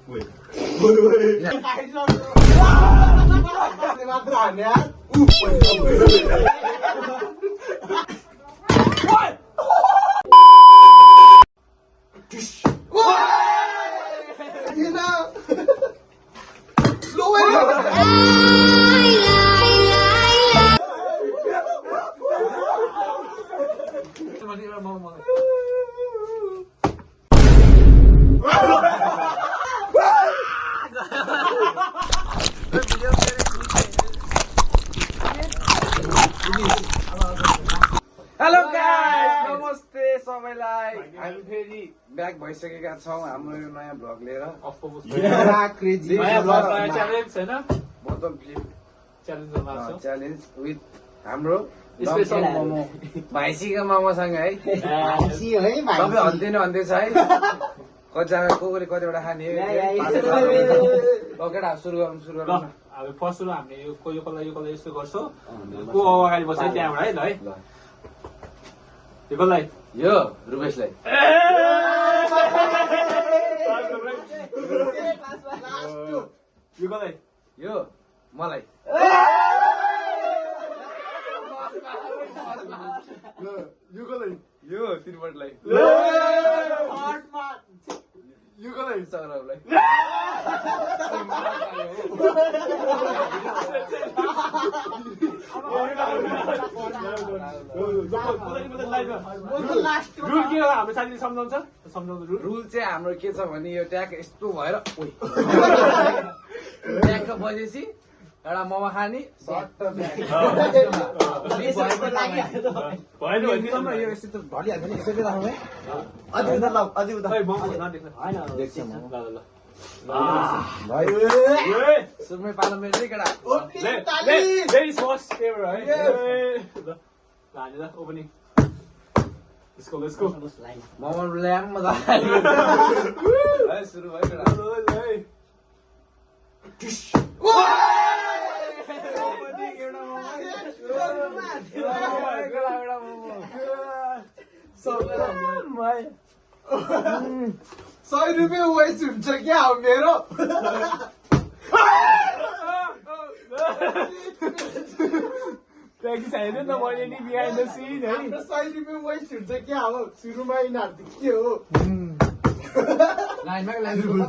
Hello guys, नमस्ते सबैलाई। हामी फेरि ब्याक भइसकेका छौँ हाम्रो यो नयाँ भ्लग लिएर। बोतल फ्लिप च्यालेन्ज विथ हाम्रो स्पेशल मोमो भाइसीको मोमोसँग है। सबै हन्दै छ है। कतिजना कोले कतिवटा खाने केटा सुरु गरौँ अब फर्स्ट सुरु हामीले यो कसलाई यस्तो गर्छौँ को अगाडि बस्छ त्यहाँबाट है ल है यो कसलाई यो रुपेशलाई यो कसलाई यो मलाई यो कसलाई यो तिरपटलाई यो कसलाई सौरभलाई रुल के हो हाम्रो साथीले सम्झाउँछ रुल चाहिँ हाम्रो के छ भने यो ट्याग यस्तो भएर ट्यागको बजेपछि एउटा मोमो खाने सुरमै पालो मेरो चाहिँ केटा ओपनिङ मोमो ल्याम मजा सुरु भयो केटा ₹100 वेस्ट हुन्छ क्या हो मेरो प्र्याक्टिस हाल्यो नि त मैले नि बिहाइन्ड द सिन है ₹100 वेस्ट हुन्छ क्या हो सुरुमा यिनीहरू के हो लाइनमा झुलो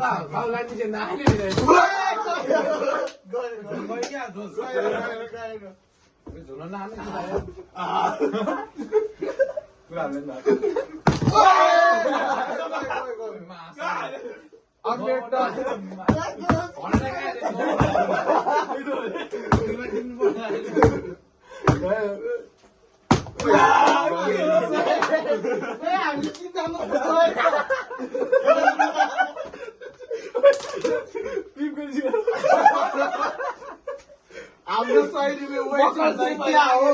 हाम्रो ₹100 वेस्ट हुन्छ क्या हो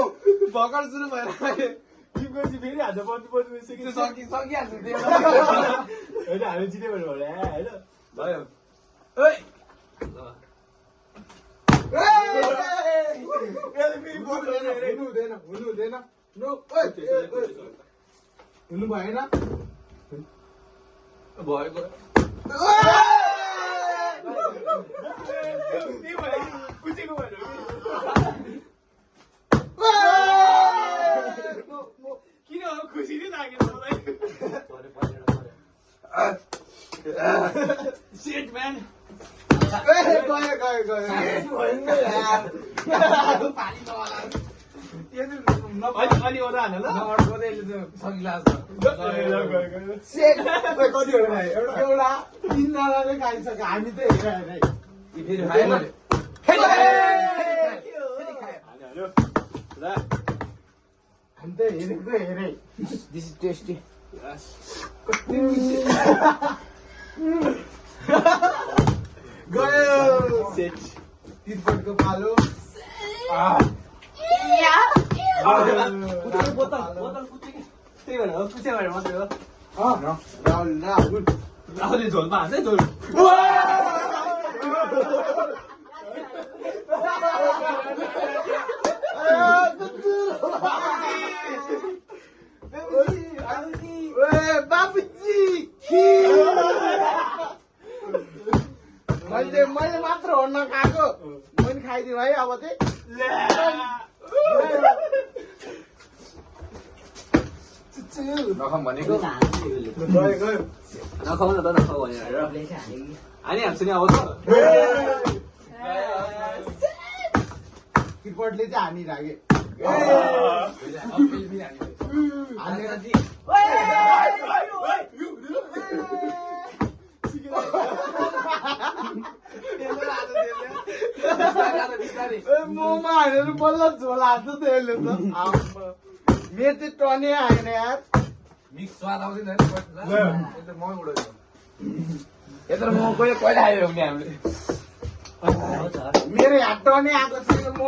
भर्खर सुरु भएर टिमपछि फेरि हाल्नु पर्नु सकिहाल्छ त्यो होइन हामी जित्यो भने होइन भयो हुँदैन हुनु भएन भएको किन खुसी नै लागेन मलाई सेट म्यान अलि ओदा हान ल एउटा 3 जनाले खाइसक्यो हामी त हेरेर फेरि खाएन हामी त हेरेको हेरे दिस इज टेस्टी गयो तिरपटको पालो त्यही भएर हो पुछ्या भएर मात्रै हो राहुलले झोलमा हान्छ झोल बाबुजी मैले मात्र हो नखाएको मैले खाइदिउँ है अब चाहिँ नखाउँ भनेको नखाऊ न त नखाऊ भनेर हानिहाल्छु नि अब त किपटले चाहिँ हानिराखे मोमा हानेर बल्ल झोल हाल्छ त्यसले त मेरो चाहिँ टने आएन यार मिक्स स्वाद आउँदैन यत्रो म कहिले आयो भने हामीले मेरो हात टने आएको छैन म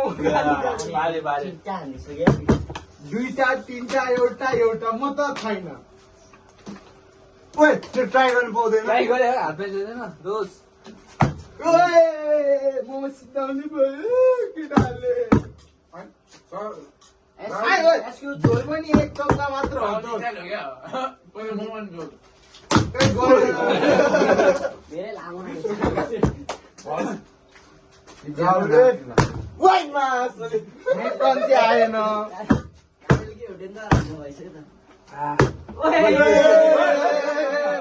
बारे बारे दुईटा तिनटा एउटा म त छैन ओए त्यो ट्राई गर्नु पाउँदैन ट्राई गरे हात पाइँदैन दोष ओए मोमो सिद्धाउने भयो केटाहरूले झोल पनि एक चम्चा मात्र हुन्छ आएन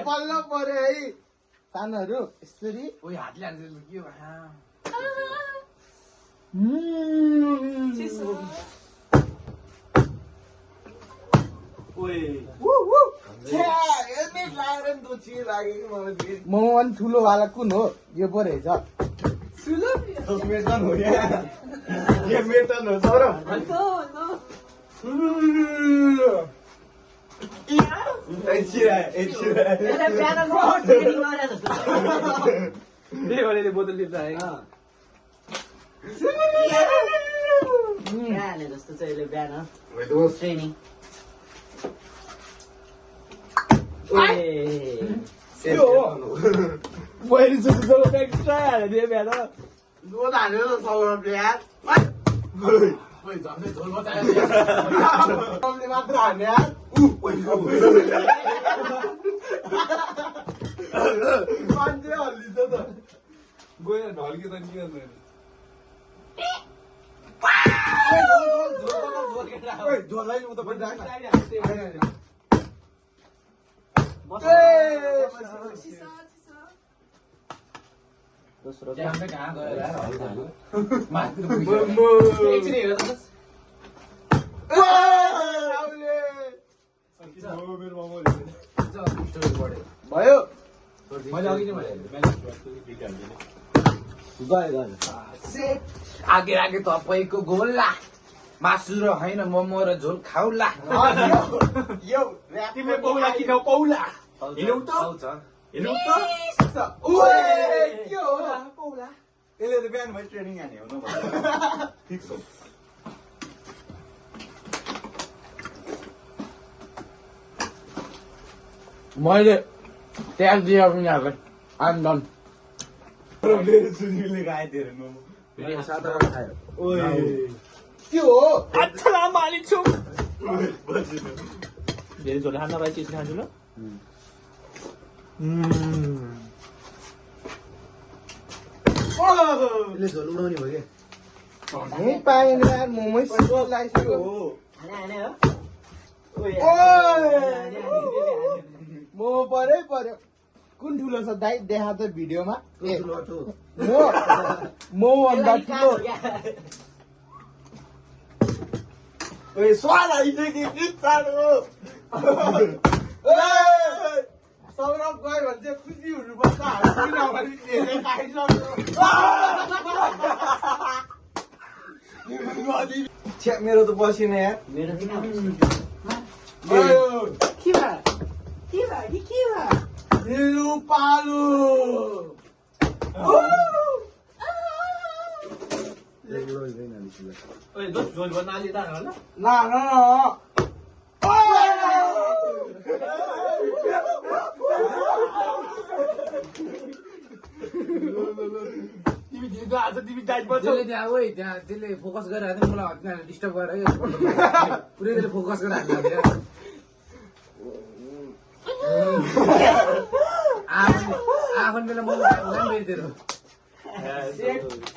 बल्ल पऱ्यो है सानोहरू यसरी हातले हान्छ के मोमो पनि ठुलो वाला कुन हो यो पो रहेछ मेटन हो यो मेटन हो सौरभ बोतल लिएर आएको जस्तो चाहिँ अहिले बिहान ट्रेनिङ मैले जस्तो एक्स्ट्रा हालिदिएँ बिहान दुध हाल्यो त सौरभले यार सौरभले मात्र हाल्ने यार मान्छे हल्लिन्छ त गएर ढल्क्यो त के गर्नु झोलाई म त दोस्रो भयो मैले अघि नै आगे आगे तपाईँको गोला मासु र होइन मोमो र झोल खाउला यो तिमीले पौला कि नपौला हिँडौ त हिँडौ त के हो पौला यसले त बिहान भयो ट्रेनिङ हाने हो न ठिक छ मैले त्याग दिएँ उनीहरूलाई आइम डन मेरो सुनिले खाइदिएर मोमो के हो अच्छा मालिक छु धेरै झोल खान नपाए चिज खान्छु ल यसले झोल उडाउने भयो क्या पाएन यार मोमो लाइसक्यो मोमो परै पर्यो कुन ठुलो छ दाइ देखा त भिडियोमा मोमो भन्दा ठुलो स्वाद आइसक्यो कि साह्रो सौरभ गयो भने चाहिँ खुसी हुनुपर्छ किनभने धेरै खाइसक्यो मेरो त बसेन यार मेरो किन मेरो पालो झोल भन्न अलि त होला ना तिमी जित्दा आज तिमी टाइट पर्छ त्यसले त्यहाँ ओइ त्यहाँ त्यसले फोकस गरेर हाल्दैन मलाई तिनीहरूले डिस्टर्ब गरेर पुरै त्यसले फोकस गरेर हाल्दैन आफन बेला म बेच्दैन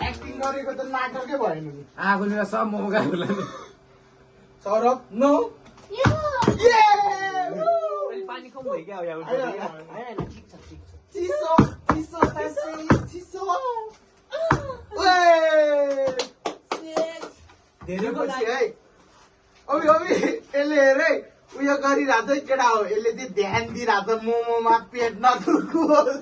एक्टिङ गरेको त नाटकै भएन नि आगोले सब मोमो खाएको सौरभ नो पानी कम भयो क्या होइन, होइन, ठिक छ, ठिक छ। चिसो चिसो साँच्चै चिसो ओए धेरै पछि है अबि यसले हेरे उयो गरिरहेको छ केटा हो यसले चाहिँ ध्यान दिइरहेको छ मोमोमा पेट नदुखोस्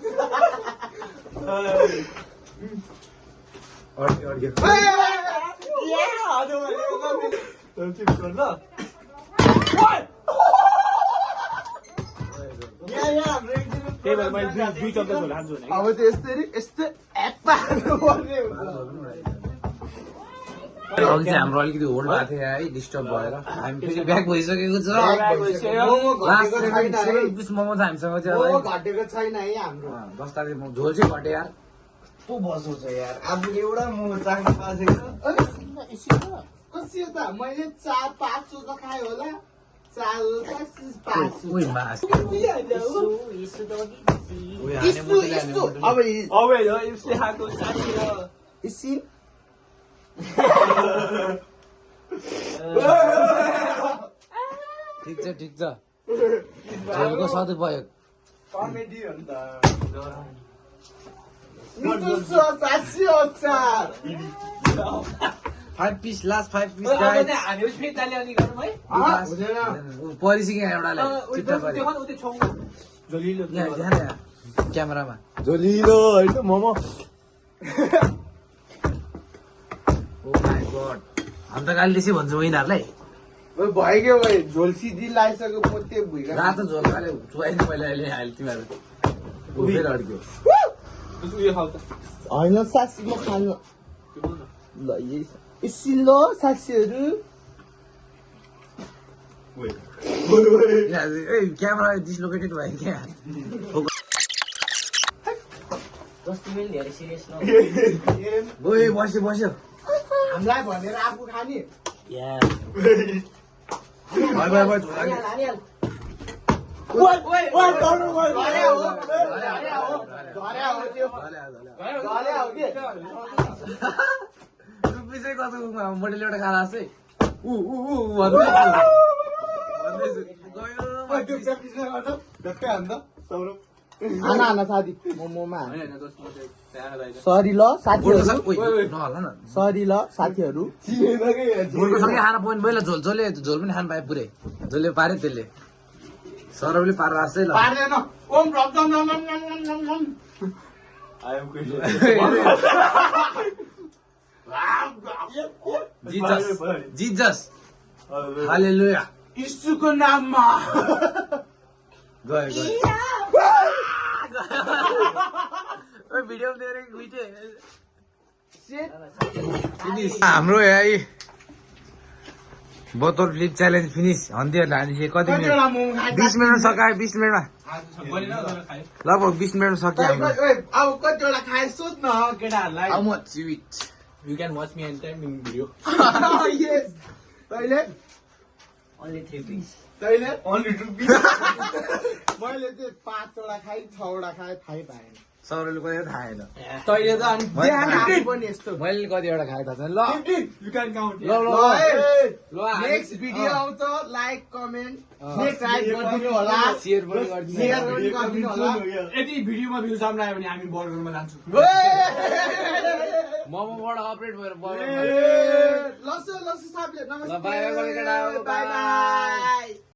त्यही भएर मैले दुई चम्चा झोल खान्छु भने अब चाहिँ यसरी यस्तो एप्पार्नु पर्ने हुन्छ अघि चाहिँ हाम्रो अलिकति होल्ड भएको थियो है डिस्टर्ब भएर हामी फेरि ब्याक भइसकेको छ मोमो लास्ट घटेको छैन है। 7 पिस मोमो छ हामीसँग चाहिँ मोमो अब घटेको छैन है हाम्रो 10 तारिक झोल चाहिँ घट्यो यार पो बसाउँछ यार अब एउटा मोमो चाख्नु पाएको छैन कसियो त मैले 4-5 त खाएँ होला 4-5 उही मास यसो दगी अब अब यसले खाएको साथी र इसिन ठिक छ झोलको सदुपयोग कमेडी हो नि त मिठो छ साँच्चै अचार 5 पिस लास्ट 5 पिस हामी फेरि ताली अनि गरौँ है हुँदैन परिसक्यो एउटालाई चित्त पऱ्यो झोलिलो यहाँ ध्यान यहाँ क्यामेरामा झोलिलो होइन मोमो ओ माई गॉड हामी त गाली त्यसै भन्छौँ यिनीहरूलाई भइगयो भाइ झोल सिधी लगाइसक्यो पोते भुइँगा रातो झोल खाले चुवाइदिनु पहिला अहिले हाल्यो तिमीहरू उभिएर अड्क्यो उयो खाऊ त होइन सासी म खानु ल एकछिन ल सासीहरू क्यामेरा डिसलोकेटेड भयो क्या जस्तो मैले धेरै सिरियस न ओए बस्यो हामीलाई भनेर आफू खाने भयो झोल हाल्यो। रुपिसै कस्तो मोडेल एउटा खाना चाहिँ ऊ भन्दैछु खाना साथी मोमोमा सरी ल साथीहरू नहल्ला न सरी ल साथीहरू झोलको सँगै खाना पाउने पहिला झोल पनि खानु पायो पुरै झोलले पार्यो त्यसले सरबले पारेर आँच्छै ल पार्दैन ओम जिजस हालेलुया यीशुको नाममा गयो भिडियो हाम्रो है बोतल फ्लिप च्यालेन्ज फिनिस हन्तीहरूले हानिसके कति मिनट 20 मिनट सकायो 20 मिनटमा लगभग 20 मिनट सक्यो हाम्रो अब कतिवटा खाए सोध न केटाहरूलाई How much you eat? You can watch me anytime in video. Yes. तैले ओन्ली 3 पिस तैले मैले चाहिँ 5 वटा खाएँ 6 वटा खाएँ थाहै पाएन सरले कहिले थाहा छैन तैले त अनि ध्यान आफू पनि यस्तो मैले कतिवटा खाएको थाहा छैन ल 15 you can count. ल नेक्स्ट भिडियो आउँछ लाइक कमेन्ट सब्स्क्राइब गरिदिनु होला सेयर पनि गरिदिनु शेयर पनि गरिदिनु होला यदि भिडियोमा भ्युज राम्रो आयो भने हामी बर्गरमा जान्छौँ. मोमोबाट अपरेट भएर लसो साथीहरू ल, बाई बाई, नमस्ते केटा, बाई बाई